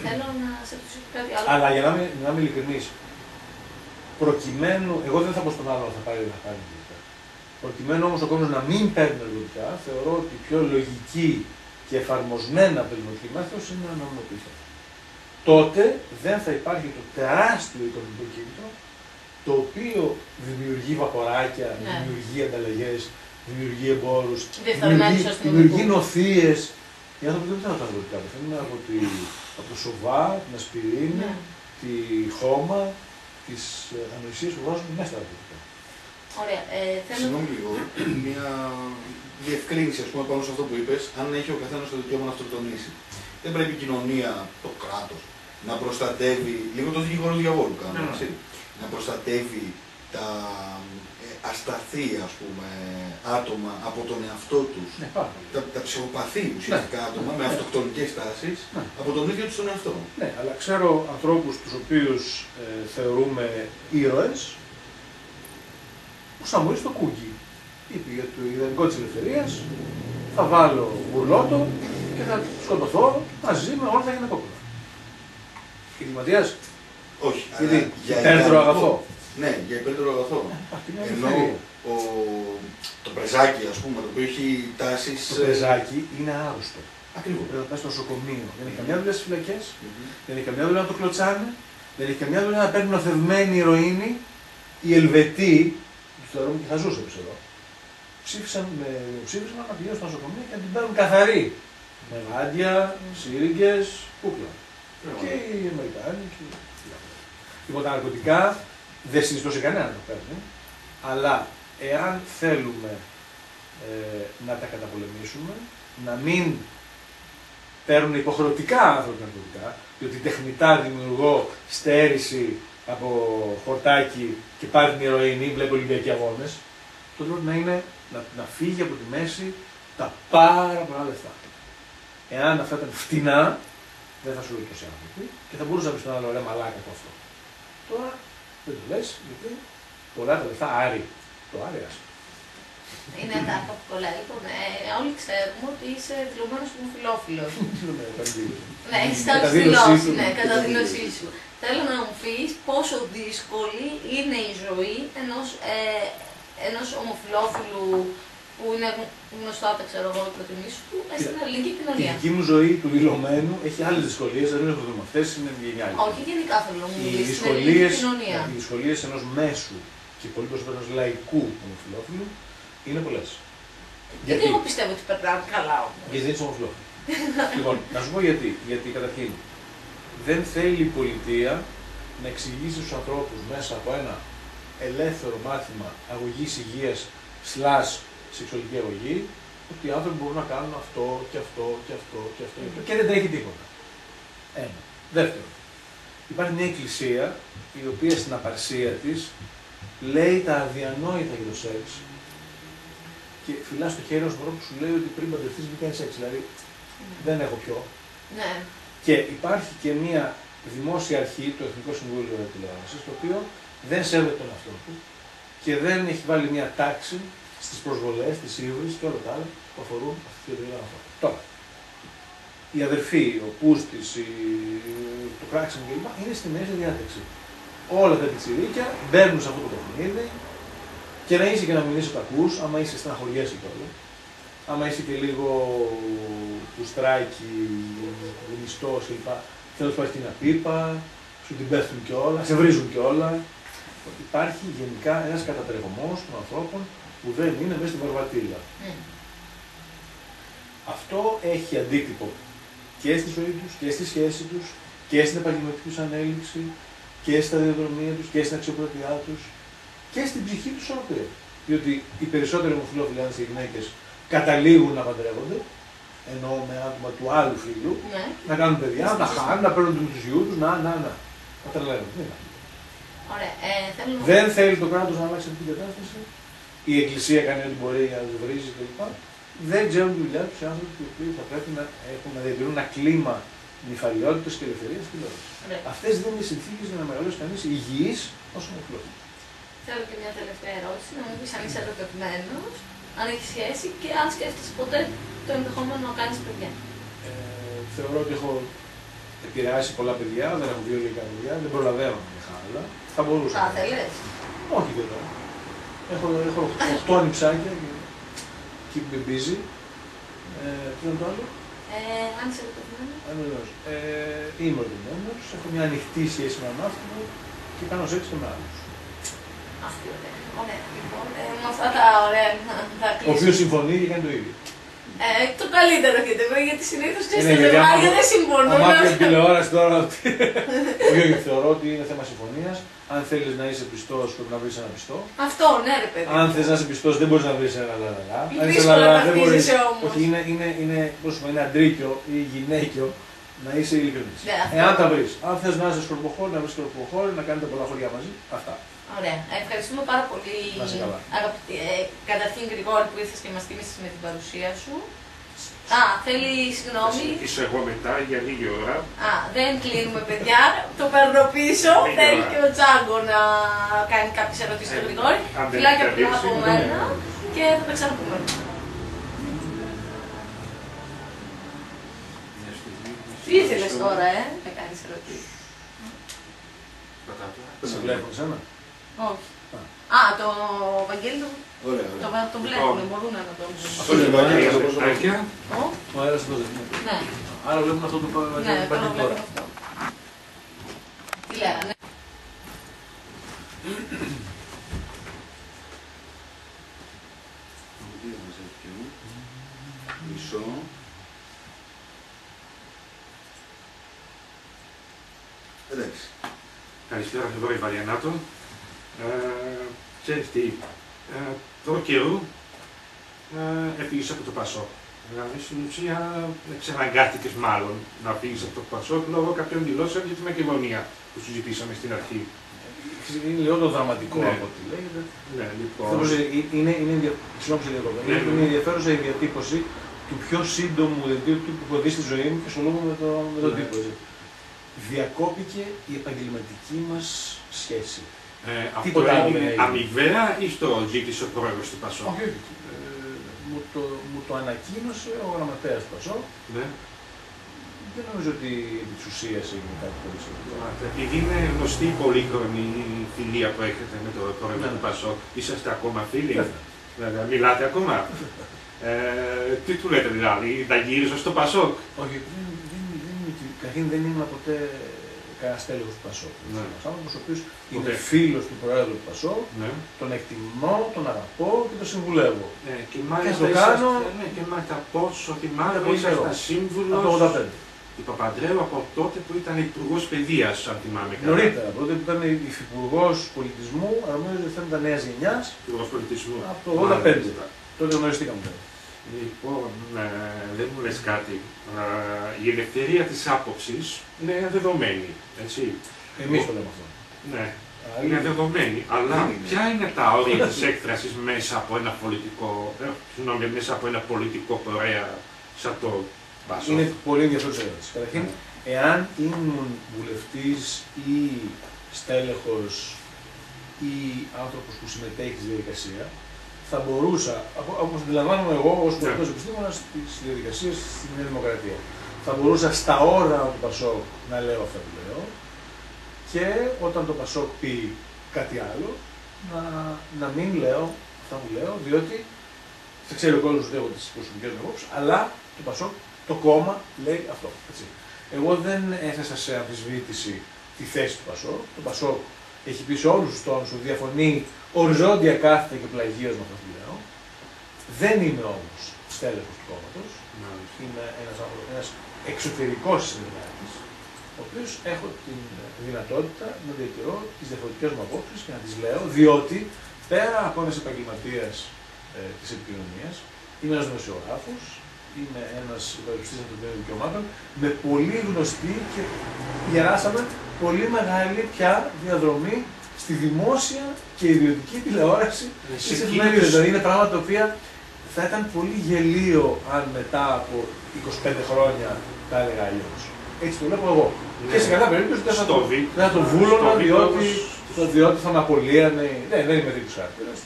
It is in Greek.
Θέλω να σε ρωτήσω κάτι άλλο. Αλλά για να είμαι ειλικρινής, προκειμένου, εγώ δεν θα πω στον άλλο να πάρει ναρκωτικά. Προκειμένου όμως ο κόσμος να μην παίρνει ναρκωτικά, θεωρώ ότι η πιο λογική και εφαρμοσμένα παιδαγωγική μέθοδος είναι να νομιμοποιηθεί. Τότε δεν θα υπάρχει το τεράστιο οικονομικό κίνητρο, το οποίο δημιουργεί βαποράκια, δημιουργεί ανταλλαγές, δημιουργεί εμπόρους, δημιουργεί νοθείες. Οι άνθρωποι δεν θέλουν τα ναρκωτικά, πεθαίνουν από το σοβά, την ασπιρίνη, τη χώμα, τις ανοησίες που βάζουν μέσα στα ναρκωτικά. Ωραία. Συγγνώμη λίγο, μια διευκρίνηση πάνω σε αυτό που είπες, αν έχει ο καθένας το δικαίωμα να αυτοκτονήσει. Δεν πρέπει η κοινωνία, το κράτος, να προστατεύει, λίγο το δικηγόρο του διαβόλου κάνω, έτσι, να προστατεύει τα ασταθή, ας πούμε, άτομα από τον εαυτό τους, τα ψυχοπαθή ουσιαστικά άτομα με αυτοκτονικές τάσεις, από τον ίδιο τους τον εαυτό. Ναι, αλλά ξέρω ανθρώπους τους οποίους θεωρούμε ήρωες, ο Σαμουήλ στο Κούκκι είπε για το ιδανικό της ελευθερίας, θα βάλω μπουρλότο και θα σκοτωθώ μαζί με όλα τα γυναικόπουλα. Εγκληματίας. Όχι, γιατί για υπέρτερο αγαθό. Ναι, για υπέρτερο αγαθό. Ενώ το πρεζάκι, ας πούμε, το οποίο έχει τάσεις. Το πρεζάκι είναι άρρωστο. Ακριβώς. Πρέπει να πάει στο νοσοκομείο. Δεν έχει καμιά δουλειά στις φυλακές, δεν έχει καμιά δουλειά να το κλωτσάνε, δεν έχει καμιά δουλειά να παίρνουν νοθευμένη ηρωίνη. Οι Ελβετοί, του θεωρούμε και χαζούς όπως εδώ, ψήφισαν να πηγαίνουν στο νοσοκομείο και να την παίρνουν καθαρή. Με γάντια, σύριγγες, κούκλα. Και οι Αμερικάνοι και οι Λοιπόν, τα ναρκωτικά δεν συνιστώ σε κανένα να το παίρνει, αλλά εάν θέλουμε να τα καταπολεμήσουμε, να μην παίρνουν υποχρεωτικά άνθρωποι ναρκωτικά, διότι τεχνητά δημιουργώ στέρηση από χορτάκι και πάρει την ηρωίνη, βλέπει Ολυμπιακοί αγώνες, το λέω να φύγει από τη μέση τα πάρα πολλά λεφτά. Εάν αυτά ήταν φτηνά, δεν θα σου λέει τόσοι άνθρωποι και θα μπορούσα να πει στον άλλο ρε μαλάκα από αυτό. Τώρα δεν το λες γιατί πολλά τα λεφτά Άρη. Το Άρη άσε. Είναι τα πολλά. Λοιπόν, όλοι ξέρουμε ότι είσαι δηλωμένος ομοφυλόφιλος. Ναι, έχεις τα δηλώσει, ναι, κατά δήλωσή σου. Θέλω να μου πεις πόσο δύσκολη είναι η ζωή ενός ομοφυλόφιλου που είναι γνωστό, δεν ξέρω εγώ, προτιμήσεις του, στην ελληνική κοινωνία. Η δική μου ζωή του δηλωμένου έχει άλλες δυσκολίες, δεν έχω δούμε αυτές, είναι μια άλλη. Όχι, γενικά θέλω να μου μιλήσεις στην ελληνική κοινωνία. Οι δυσκολίες ενός μέσου και πολύ περισσότερο ενός λαϊκού ομοφυλόφιλου είναι πολλές. Γιατί εγώ πιστεύω ότι περνάμε καλά όμως. Γιατί δεν είσαι ομοφυλόφιλο. Λοιπόν, να σου πω γιατί. Γιατί καταρχήν δεν θέλει η πολιτεία να εξηγήσει στους ανθρώπους μέσα από ένα ελεύθερο μάθημα αγωγής υγείας / σεξουαλική αγωγή, ότι οι άνθρωποι μπορούν να κάνουν αυτό και αυτό και αυτό και αυτό και δεν τρέχει τίποτα. Ένα. Δεύτερο, υπάρχει μια εκκλησία η οποία στην απαρσία της λέει τα αδιανόητα για το σεξ και φυλά στο χέρι στον άνθρωπο που σου λέει ότι πριν παντρευτείς μην κάνεις σεξ, δηλαδή δεν έχω πιο. Ναι. Και υπάρχει και μια δημόσια αρχή, το Εθνικό Συμβούλιο Τηλεόρασης, το οποίο δεν σέβεται τον εαυτό του και δεν έχει βάλει μια τάξη στις προσβολές, τις ύβρις και όλα τα άλλα που αφορούν αυτή τη θεωρία ανθρώπου. Τώρα, οι αδερφοί, ο Πούστης, το Κράξιμο κλπ. Είναι στη μέση διάταξη. Όλα τα πιτσιρίκια μπαίνουν σε αυτό το παιχνίδι και να είσαι και να μην είσαι τακούς, άμα είσαι στεναχωριέσαι κιόλα. Άμα είσαι και λίγο πουστράκι, γνιστός κλπ. Θέλεις να πάρεις την πίπα, σου την πέφτουν κιόλα, σε βρίζουν κιόλα. Υπάρχει γενικά ένας κατατρεγωμός των ανθρώπων που δεν είναι μέσα στην βαρβατήλα. Αυτό έχει αντίκτυπο και στη ζωή τους, και στη σχέση τους, και στην επαγγελματική τους ανέλυξη, και στα διαδρομία τους, και στην αξιοπρέπειά τους, και στην ψυχή τους ολόκληρη. Διότι οι περισσότεροι ομοφυλόφιλοι άντρες και γυναίκες καταλήγουν να παντρεύονται, ενώ με άτομα του άλλου φίλου, να κάνουν παιδιά, να τα χάνουν, να παίρνουν τους γιους τους, να τρελαίνουν. Δεν θέλει το κράτος να αλλάξει αυτή την κατάσταση. Η Εκκλησία κάνει ό,τι μπορεί για να τους βρίζει κλπ. Δεν ξέρουν τη δουλειά τους οι άνθρωποι οι οποίοι θα πρέπει να διατηρούν ένα κλίμα νηφαλιότητας και ελευθερίας στην τηλεόραση. Αυτές δεν είναι οι συνθήκες για να μεγαλώσει κανείς υγιής ως ομοφυλόφιλος. Θέλω και μια τελευταία ερώτηση, να μου πεις αν είσαι ερωτευμένος, αν έχεις σχέση και αν σκέφτεσαι ποτέ το ενδεχόμενο να κάνεις παιδιά. Θεωρώ ότι έχω επηρεάσει πολλά παιδιά, δεν έχουν βιολογικά παιδιά, δεν προλαβαίνουν για χάλα. Θα μπορούσα. Θα θέλεις. Όχι βέβαια. Έχω 8 ανιψάκια και keep me busy. Τι είναι το άλλο? Αν είσαι ερωτευμένος. Είμαι ερωτευμένος, έχω μια ανοιχτή σχέση με έναν άνθρωπο και κάνω σεξ και με άλλους. Αυτή ωραία. Ωραία. Λοιπόν, με αυτά τα ωραία θα κλείσω. Ο οποίος συμφωνεί και κάνει το ίδιο. Το καλύτερο και βέβαια, γιατί συνήθως ξέρεις τα γιατί ζευγάρια δεν συμφωνούν. Αν άκουγε τηλεόραση τώρα ότι. Όχι, θεωρώ ότι είναι θέμα συμφωνίας. Αν θέλεις να είσαι πιστός, πρέπει να βρεις ένα πιστό. Αυτό, ναι, ρε παιδί. Αν θες να είσαι πιστός, δεν μπορείς να βρεις ένα λαλαλά. Δύσκολα να ταυτίζεσαι όμως. Όχι, είναι αντρίκιο ή γυναίκιο να είσαι ειλικρινής. Ναι, εάν τα βρεις. Αν θες να είσαι σκορποχώρη, να βρεις σκορποχώρη, να κάνετε πολλά χωριά μαζί. Αυτά. Ωραία. Ευχαριστούμε πάρα πολύ, αγαπητή. Καταρχήν, Γρηγόρη, που ήρθες και μας τίμησες με την παρουσία σου. Θέλει συγγνώμη. Είσαι εγώ μετά για λίγη ώρα. Δεν κλείνουμε, παιδιά. Το παίρνω πίσω. Θέλει και ο Τζάγκο να κάνει κάποιες ερωτήσεις στον Γρηγόρη. Φιλάκια πολλά από μένα και θα τα ξαναπούμε. Τι ήθελες τώρα, να κάνεις ερωτήσεις? Σε βλέπω εσένα. Όχι. Το Βαγγέλη το βλέπουν, μπορούν να το δουν. Αυτό είναι το Άγια. Ο αέρας εδώ δεν είναι. Ναι. Άρα βλέπουν αυτό το Ναι, Βαγγέλη τώρα. Τι λέγανε. Μισό. Εντάξει. Καλησπέρα, Γρηγόρη Βαριανάτο. Ξέρεις τι, τώρα καιρού έφυγες από το Πασόκ. Στην ουσία εξαναγκάστηκες μάλλον να φύγεις από το Πασόκ λόγω κάποιων δηλώσεων για τη Μακεδονία που συζητήσαμε στην αρχή. Είναι λίγο δραματικό Ναι. από ό,τι λέγεται. Ναι, λοιπόν. Είναι ενδιαφέρουσα η διατύπωση του πιο σύντομου δελτίου που έχω δει στη ζωή μου και ασχολούμαι με τον τύπο. Διακόπηκε η επαγγελματική μας σχέση. Αυτό έγινε αμοιβαία ή στο ζήτησε ο πρόεδρος του Πασόκ? Όχι, μου το ανακοίνωσε ο γραμματέας του Πασόκ. Ναι. Δεν νομίζω ότι επί της ουσίας έγινε κάτι πολύ σημαντικό. Επειδή είναι γνωστή η πολύχρονη φιλία που έχετε με τον πρόεδρο του Πασόκ, είσαστε ακόμα φίλοι? Δηλαδή, μιλάτε ακόμα? Τι του λέτε δηλαδή, τα γύριζα στο Πασόκ? Όχι, καταρχήν δεν ήμουν ποτέ κανένα τέλος του Πασόκ. Ναι. Ένας άνθρωπος ο οποίος είναι φίλος του Προέδρου του Πασόκ, Ναι. τον εκτιμώ, τον αγαπώ και τον συμβουλεύω. Και μάλιστα το κάνω. Και μάλιστα πόσο θυμάμαι πολύ ήσασταν καιρό. σύμβουλος Από το 85. του Παπαντρέου από τότε που ήταν υπουργός παιδείας, αν θυμάμαι καλά. Νωρίτερα, τότε που ήταν υφυπουργός πολιτισμού, αρμόδιος για θέματα νέας γενιάς, Υπουργός πολιτισμού. από το 85. Τότε γνωριστήκαμε. Λοιπόν, δεν μου λες κάτι. Η ελευθερία της άποψης είναι δεδομένη, έτσι. Εμείς το λέμε αυτό. Ναι, είναι δεδομένη. Αλλά ποια είναι τα όρια της έκφρασης μέσα από ένα πολιτικό φορέα σαν το Πασόκ? Είναι πολύ ενδιαφέρουσα ερώτηση. Καταρχήν, εάν ήμουν βουλευτής ή στέλεχος ή άνθρωπος που συμμετέχει στη διαδικασία, θα μπορούσα, όπως αντιλαμβάνομαι εγώ ως πολιτικός επιστήμονας στις διαδικασίες στη Νέα Δημοκρατία, θα μπορούσα στα όργανα του Πασόκ να λέω αυτά που λέω και όταν το Πασόκ πει κάτι άλλο, να μην λέω αυτά που λέω, διότι θα ξέρει ο κόσμος ότι έχω τις προσωπικές μου απόψεις, αλλά το Πασόκ, το κόμμα, λέει αυτό. Έτσι. Εγώ δεν έθεσα σε αμφισβήτηση τη θέση του Πασόκ. Το Πασόκ έχει πει σε όλους τους τόνους ότι διαφωνεί οριζόντια κάθετα και πλαγίως με αυτό που λέω. Δεν είμαι όμως στέλεχος του κόμματος. Είμαι ένας εξωτερικός συνεργάτης, ο οποίος έχω τη δυνατότητα να διατηρώ τις διαφορετικές μου απόψεις και να τις λέω, διότι πέρα από ένας επαγγελματίας της επικοινωνίας, είμαι ένας δημοσιογράφος, είμαι ένας υπερασπιστής ανθρωπίνων δικαιωμάτων, με πολύ γνωστή και γεράσαμε πολύ μεγάλη πια διαδρομή στη δημόσια και ιδιωτική τηλεόραση της εφημερίδας. Δηλαδή είναι πράγματα τα οποία θα ήταν πολύ γελίο αν μετά από 25 χρόνια τα έλεγα αλλιώς. Έτσι το βλέπω εγώ. Ναι. Και σε cada περίπτωση δεν θα τον βούλωνα διότι θα με απολύανε. Ναι, δεν είμαι δίπλος χάρτης.